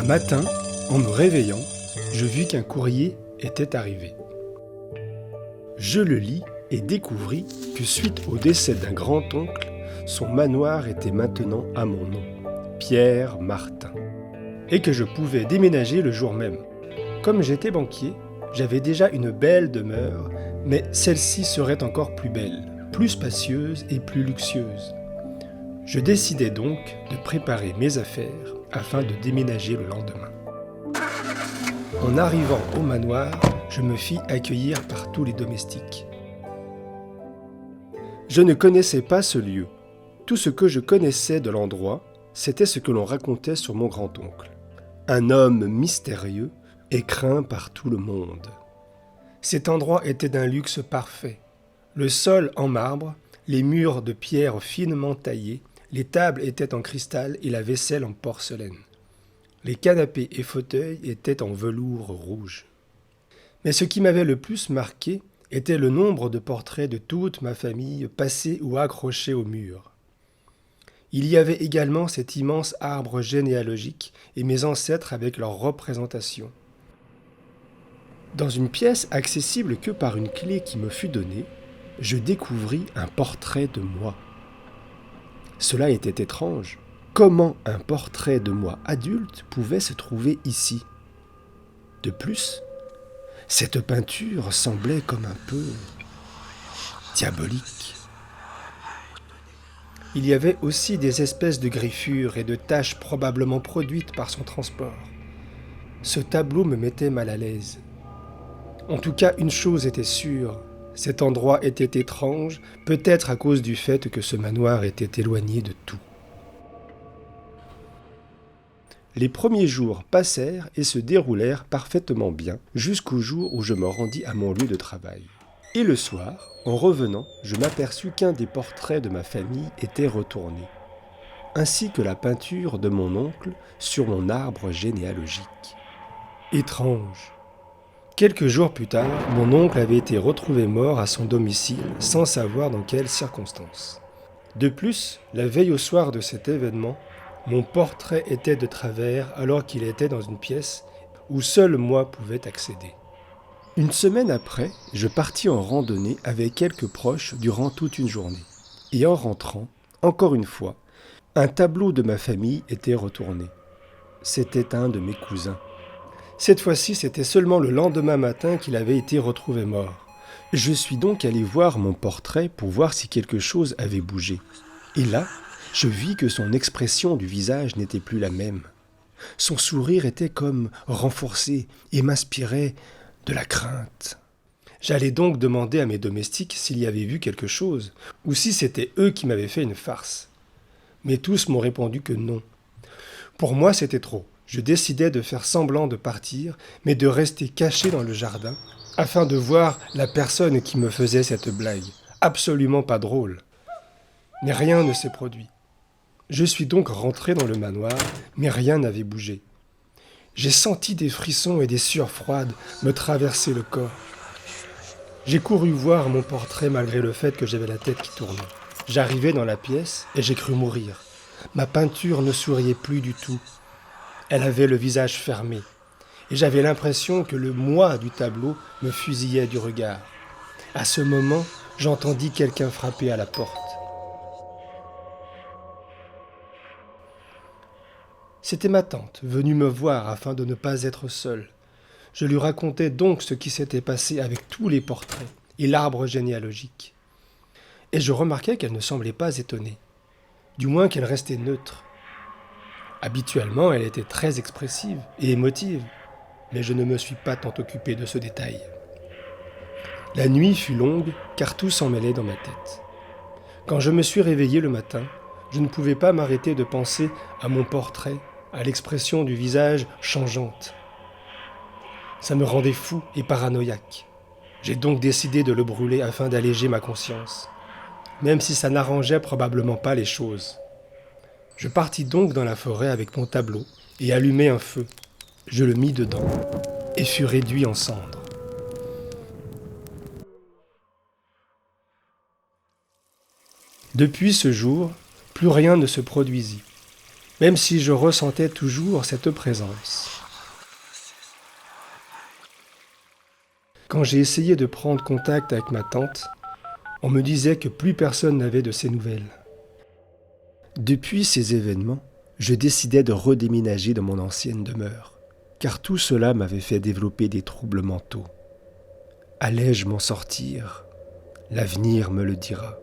Un matin, en me réveillant, je vis qu'un courrier était arrivé. Je le lis et découvris que suite au décès d'un grand-oncle, son manoir était maintenant à mon nom, Pierre Martin, et que je pouvais déménager le jour même. Comme j'étais banquier, j'avais déjà une belle demeure, mais celle-ci serait encore plus belle, plus spacieuse et plus luxueuse. Je décidai donc de préparer mes affaires afin de déménager le lendemain. En arrivant au manoir, je me fis accueillir par tous les domestiques. Je ne connaissais pas ce lieu. Tout ce que je connaissais de l'endroit, c'était ce que l'on racontait sur mon grand-oncle. Un homme mystérieux et craint par tout le monde. Cet endroit était d'un luxe parfait. Le sol en marbre, les murs de pierre finement taillées, les tables étaient en cristal et la vaisselle en porcelaine. Les canapés et fauteuils étaient en velours rouge. Mais ce qui m'avait le plus marqué était le nombre de portraits de toute ma famille passés ou accrochés au mur. Il y avait également cet immense arbre généalogique et mes ancêtres avec leurs représentations. Dans une pièce accessible que par une clé qui me fut donnée, je découvris un portrait de moi. Cela était étrange. Comment un portrait de moi adulte pouvait se trouver ici ? De plus, cette peinture semblait comme un peu diabolique. Il y avait aussi des espèces de griffures et de taches probablement produites par son transport. Ce tableau me mettait mal à l'aise. En tout cas, une chose était sûre, cet endroit était étrange, peut-être à cause du fait que ce manoir était éloigné de tout. Les premiers jours passèrent et se déroulèrent parfaitement bien jusqu'au jour où je me rendis à mon lieu de travail. Et le soir, en revenant, je m'aperçus qu'un des portraits de ma famille était retourné, ainsi que la peinture de mon oncle sur mon arbre généalogique. Étrange. Quelques jours plus tard, mon oncle avait été retrouvé mort à son domicile sans savoir dans quelles circonstances. De plus, la veille au soir de cet événement, mon portrait était de travers alors qu'il était dans une pièce où seul moi pouvais accéder. Une semaine après, je partis en randonnée avec quelques proches durant toute une journée. Et en rentrant, encore une fois, un tableau de ma famille était retourné. C'était un de mes cousins. Cette fois-ci, c'était seulement le lendemain matin qu'il avait été retrouvé mort. Je suis donc allé voir mon portrait pour voir si quelque chose avait bougé. Et là, je vis que son expression du visage n'était plus la même. Son sourire était comme renforcé et m'inspirait de la crainte. J'allais donc demander à mes domestiques s'il y avait vu quelque chose, ou si c'était eux qui m'avaient fait une farce. Mais tous m'ont répondu que non. Pour moi, c'était trop. Je décidai de faire semblant de partir, mais de rester caché dans le jardin, afin de voir la personne qui me faisait cette blague. Absolument pas drôle. Mais rien ne s'est produit. Je suis donc rentré dans le manoir, mais rien n'avait bougé. J'ai senti des frissons et des sueurs froides me traverser le corps. J'ai couru voir mon portrait malgré le fait que j'avais la tête qui tournait. J'arrivai dans la pièce et j'ai cru mourir. Ma peinture ne souriait plus du tout. Elle avait le visage fermé, et j'avais l'impression que le moi du tableau me fusillait du regard. À ce moment, j'entendis quelqu'un frapper à la porte. C'était ma tante, venue me voir afin de ne pas être seule. Je lui racontai donc ce qui s'était passé avec tous les portraits et l'arbre généalogique. Et je remarquai qu'elle ne semblait pas étonnée, du moins qu'elle restait neutre. Habituellement, elle était très expressive et émotive, mais je ne me suis pas tant occupé de ce détail. La nuit fut longue, car tout s'en mêlait dans ma tête. Quand je me suis réveillé le matin, je ne pouvais pas m'arrêter de penser à mon portrait, à l'expression du visage changeante. Ça me rendait fou et paranoïaque. J'ai donc décidé de le brûler afin d'alléger ma conscience, même si ça n'arrangeait probablement pas les choses. Je partis donc dans la forêt avec mon tableau et allumai un feu. Je le mis dedans et fut réduit en cendres. Depuis ce jour, plus rien ne se produisit. même si je ressentais toujours cette présence. Quand j'ai essayé de prendre contact avec ma tante, on me disait que plus personne n'avait de ses nouvelles. Depuis ces événements, je décidai de redéménager dans mon ancienne demeure, car tout cela m'avait fait développer des troubles mentaux. Allais-je m'en sortir ? L'avenir me le dira.